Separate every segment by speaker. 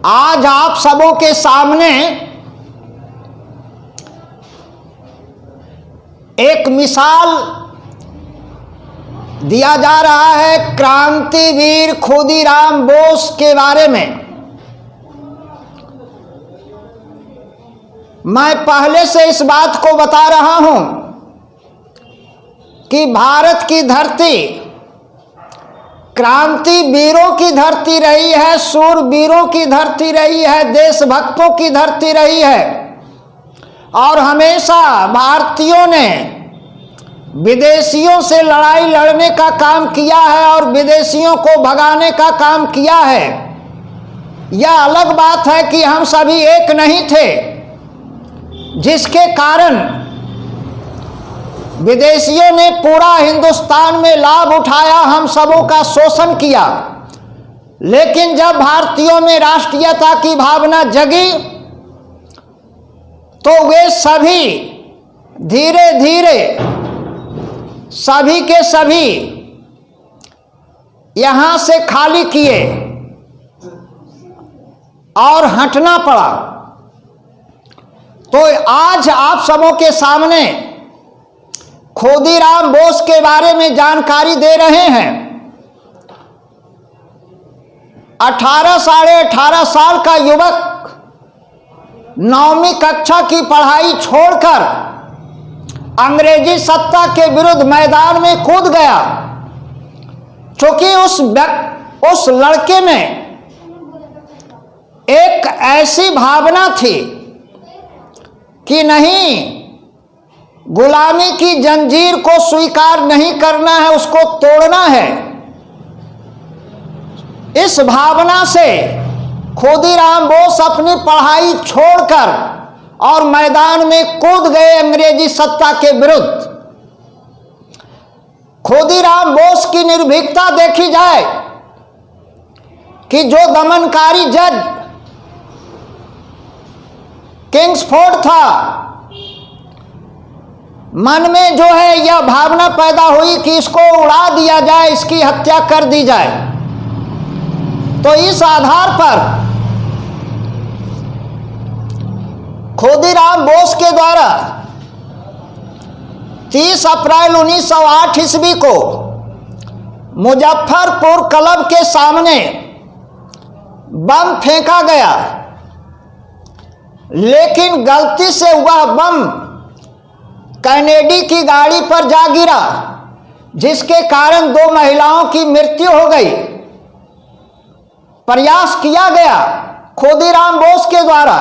Speaker 1: आज आप सबों के सामने एक मिसाल दिया जा रहा है क्रांतिवीर खुदीराम बोस के बारे में। मैं पहले से इस बात को बता रहा हूं कि भारत की धरती क्रांति वीरों की धरती रही है, शूरवीरों की धरती रही है, देशभक्तों की धरती रही है और हमेशा भारतीयों ने विदेशियों से लड़ाई लड़ने का काम किया है और विदेशियों को भगाने का काम किया है। यह अलग बात है कि हम सभी एक नहीं थे, जिसके कारण विदेशियों ने पूरा हिंदुस्तान में लाभ उठाया, हम सबों का शोषण किया। लेकिन जब भारतीयों में राष्ट्रीयता की भावना जगी तो वे सभी धीरे धीरे सभी के सभी यहां से खाली किए और हटना पड़ा। तो आज आप सबों के सामने खुदीराम बोस के बारे में जानकारी दे रहे हैं। 18 साढ़े 18 साल का युवक 9वीं कक्षा की पढ़ाई छोड़कर अंग्रेजी सत्ता के विरुद्ध मैदान में कूद गया, क्योंकि उस लड़के में एक ऐसी भावना थी कि नहीं, गुलामी की जंजीर को स्वीकार नहीं करना है, उसको तोड़ना है। इस भावना से खुदीराम बोस अपनी पढ़ाई छोड़कर और मैदान में कूद गए अंग्रेजी सत्ता के विरुद्ध। खुदीराम बोस की निर्भीकता देखी जाए कि जो दमनकारी जज किंग्सफोर्ड था, मन में जो है यह भावना पैदा हुई कि इसको उड़ा दिया जाए, इसकी हत्या कर दी जाए। तो इस आधार पर खुदीराम बोस के द्वारा 30 अप्रैल 1908 ईस्वी को मुजफ्फरपुर क्लब के सामने बम फेंका गया, लेकिन गलती से वह बम कैनेडी की गाड़ी पर जा गिरा, जिसके कारण 2 महिलाओं की मृत्यु हो गई। प्रयास किया गया खुदीराम बोस के द्वारा,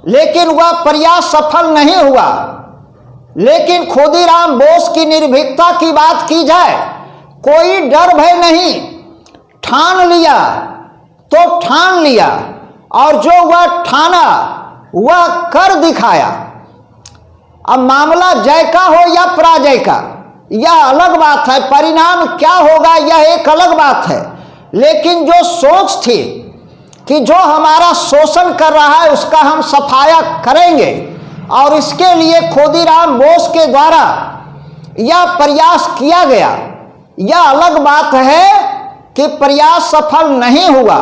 Speaker 1: लेकिन वह प्रयास सफल नहीं हुआ। लेकिन खुदीराम बोस की निर्भीकता की बात की जाए, कोई डर भय नहीं, ठान लिया तो ठान लिया और जो वह ठाना वह कर दिखाया। अब मामला जय का हो या पराजय का, यह अलग बात है, परिणाम क्या होगा यह एक अलग बात है। लेकिन जो सोच थी कि जो हमारा शोषण कर रहा है उसका हम सफाया करेंगे, और इसके लिए खुदीराम बोस के द्वारा यह प्रयास किया गया। यह अलग बात है कि प्रयास सफल नहीं हुआ,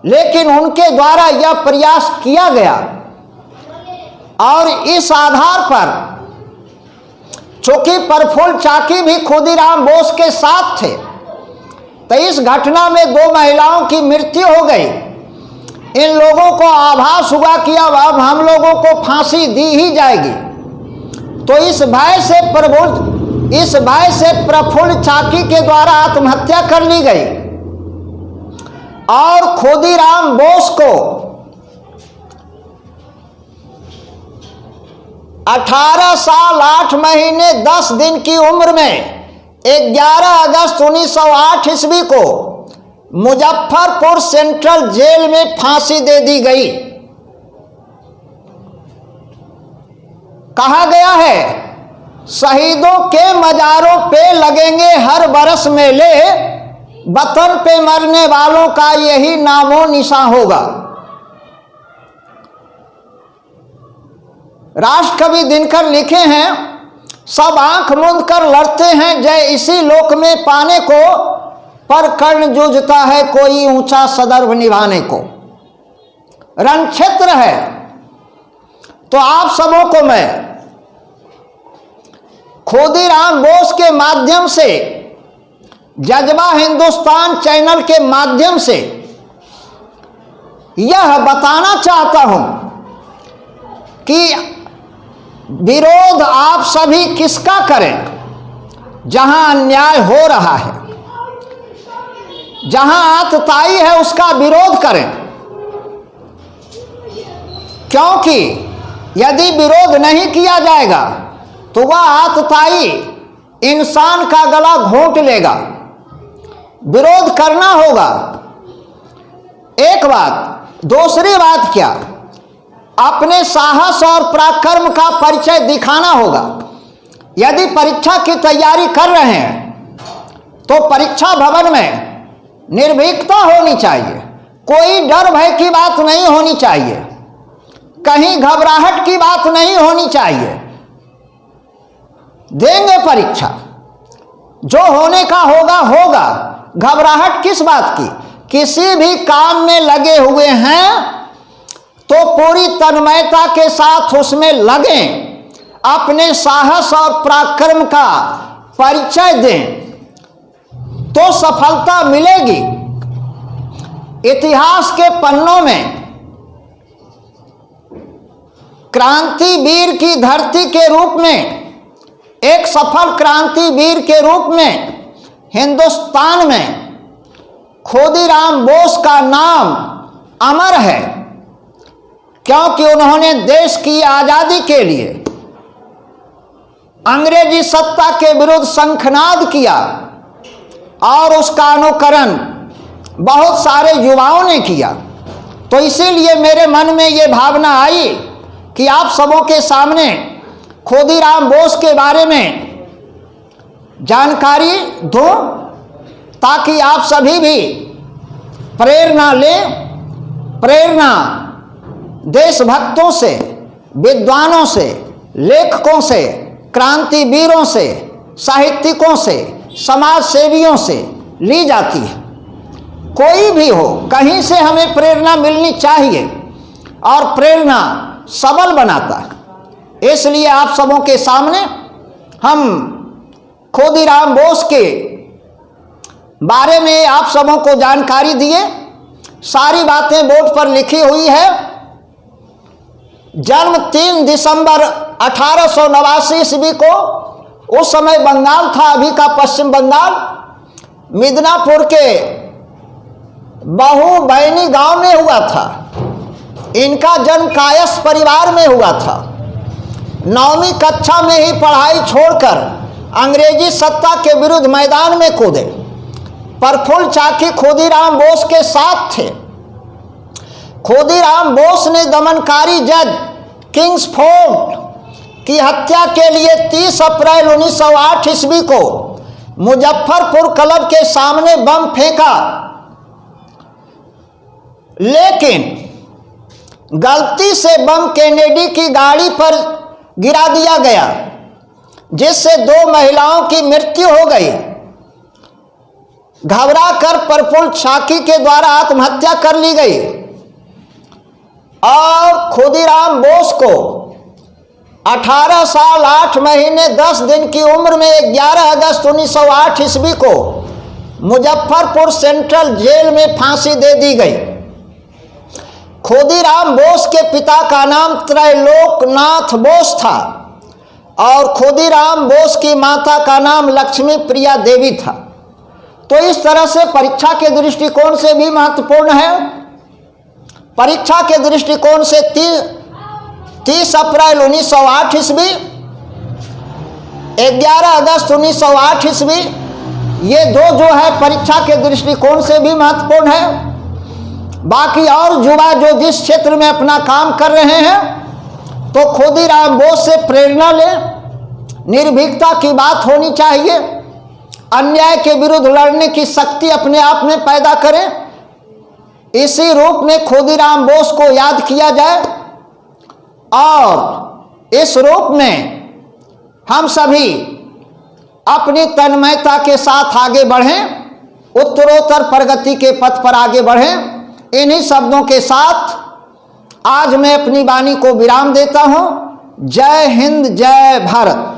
Speaker 1: लेकिन उनके द्वारा यह प्रयास किया गया। और इस आधार पर चूंकि प्रफुल्ल चाकी भी खुदीराम बोस के साथ थे, तो इस घटना में 2 महिलाओं की मृत्यु हो गई। इन लोगों को आभास हुआ कि अब हम लोगों को फांसी दी ही जाएगी। तो इस भय से प्रफुल्ल चाकी के द्वारा आत्महत्या कर ली गई और खुदीराम बोस को 18 साल 8 महीने 10 दिन की उम्र में 11 अगस्त 1908 ईस्वी को मुजफ्फरपुर सेंट्रल जेल में फांसी दे दी गई। कहा गया है, शहीदों के मजारों पे लगेंगे हर बरस मेले, वतन पे मरने वालों का यही नामो निशान होगा। राष्ट्रकवि दिनकर लिखे हैं, सब आंख मूंद कर लड़ते हैं जय इसी लोक में पाने को, पर कर्ण जूझता है कोई ऊंचा सदर्भ निभाने को। रणक्षेत्र है। तो आप सबों को मैं खुदीराम बोस के माध्यम से, जज्बा हिंदुस्तान चैनल के माध्यम से यह बताना चाहता हूं कि विरोध आप सभी किसका करें? जहां अन्याय हो रहा है, जहां आतताई है, उसका विरोध करें। क्योंकि यदि विरोध नहीं किया जाएगा तो वह आतताई इंसान का गला घोंट लेगा। विरोध करना होगा, एक बात। दूसरी बात क्या, अपने साहस और पराक्रम का परिचय दिखाना होगा। यदि परीक्षा की तैयारी कर रहे हैं तो परीक्षा भवन में निर्भीकता होनी चाहिए, कोई डर भय की बात नहीं होनी चाहिए, कहीं घबराहट की बात नहीं होनी चाहिए। देंगे परीक्षा, जो होने का होगा होगा। घबराहट किस बात की? किसी भी काम में लगे हुए हैं तो पूरी तन्मयता के साथ उसमें लगें, अपने साहस और पराक्रम का परिचय दें तो सफलता मिलेगी। इतिहास के पन्नों में क्रांतिवीर की धरती के रूप में, एक सफल क्रांतिवीर के रूप में हिंदुस्तान में खुदीराम बोस का नाम अमर है, क्योंकि उन्होंने देश की आजादी के लिए अंग्रेजी सत्ता के विरुद्ध शंखनाद किया और उसका अनुकरण बहुत सारे युवाओं ने किया। तो इसीलिए मेरे मन में ये भावना आई कि आप सबों के सामने खुदीराम बोस के बारे में जानकारी दूं, ताकि आप सभी भी प्रेरणा लें। प्रेरणा देशभक्तों से, विद्वानों से, लेखकों से, क्रांतिवीरों से, साहित्यिकों से, समाज सेवियों से ली जाती है। कोई भी हो, कहीं से हमें प्रेरणा मिलनी चाहिए और प्रेरणा सबल बनाता है। इसलिए आप सबों के सामने हम खुदीराम बोस के बारे में आप सबों को जानकारी दिए। सारी बातें बोर्ड पर लिखी हुई है। जन्म 3 दिसंबर 1889 ईस्वी को, उस समय बंगाल था, अभी का पश्चिम बंगाल, मिदनापुर के बहु बैनी गांव में हुआ था। इनका जन्म कायस्थ परिवार में हुआ था। 9वीं कक्षा में ही पढ़ाई छोड़कर अंग्रेजी सत्ता के विरुद्ध मैदान में कूदे। प्रफुल्ल चाकी खुदीराम बोस के साथ थे। खुदीराम बोस ने दमनकारी जज किंग्सफोर्ड की हत्या के लिए 30 अप्रैल 1908 ईस्वी को मुजफ्फरपुर क्लब के सामने बम फेंका, लेकिन गलती से बम केनेडी की गाड़ी पर गिरा दिया गया, जिससे 2 महिलाओं की मृत्यु हो गई। घबराकर प्रफुल्ल चाकी के द्वारा आत्महत्या कर ली गई और खुदीराम बोस को 18 साल 8 महीने 10 दिन की उम्र में 11 अगस्त 1908 ईस्वी को मुजफ्फरपुर सेंट्रल जेल में फांसी दे दी गई। खुदीराम बोस के पिता का नाम त्रैलोकनाथ बोस था और खुदीराम बोस की माता का नाम लक्ष्मी प्रिया देवी था। तो इस तरह से परीक्षा के दृष्टिकोण से भी महत्वपूर्ण है। परीक्षा के दृष्टिकोण से 30 अप्रैल 1908 ईस्वी, 11 अगस्त 1908 ईस्वी, ये दो जो है परीक्षा के दृष्टिकोण से भी महत्वपूर्ण है। बाकी और युवा जो जिस क्षेत्र में अपना काम कर रहे हैं तो खुदीराम बोस से प्रेरणा लें। निर्भीकता की बात होनी चाहिए, अन्याय के विरुद्ध लड़ने की शक्ति अपने आप में पैदा करें। इसी रूप में खुदीराम बोस को याद किया जाए और इस रूप में हम सभी अपनी तन्मयता के साथ आगे बढ़ें, उत्तरोत्तर प्रगति के पथ पर आगे बढ़ें। इन्हीं शब्दों के साथ आज मैं अपनी वाणी को विराम देता हूं। जय हिंद, जय भारत।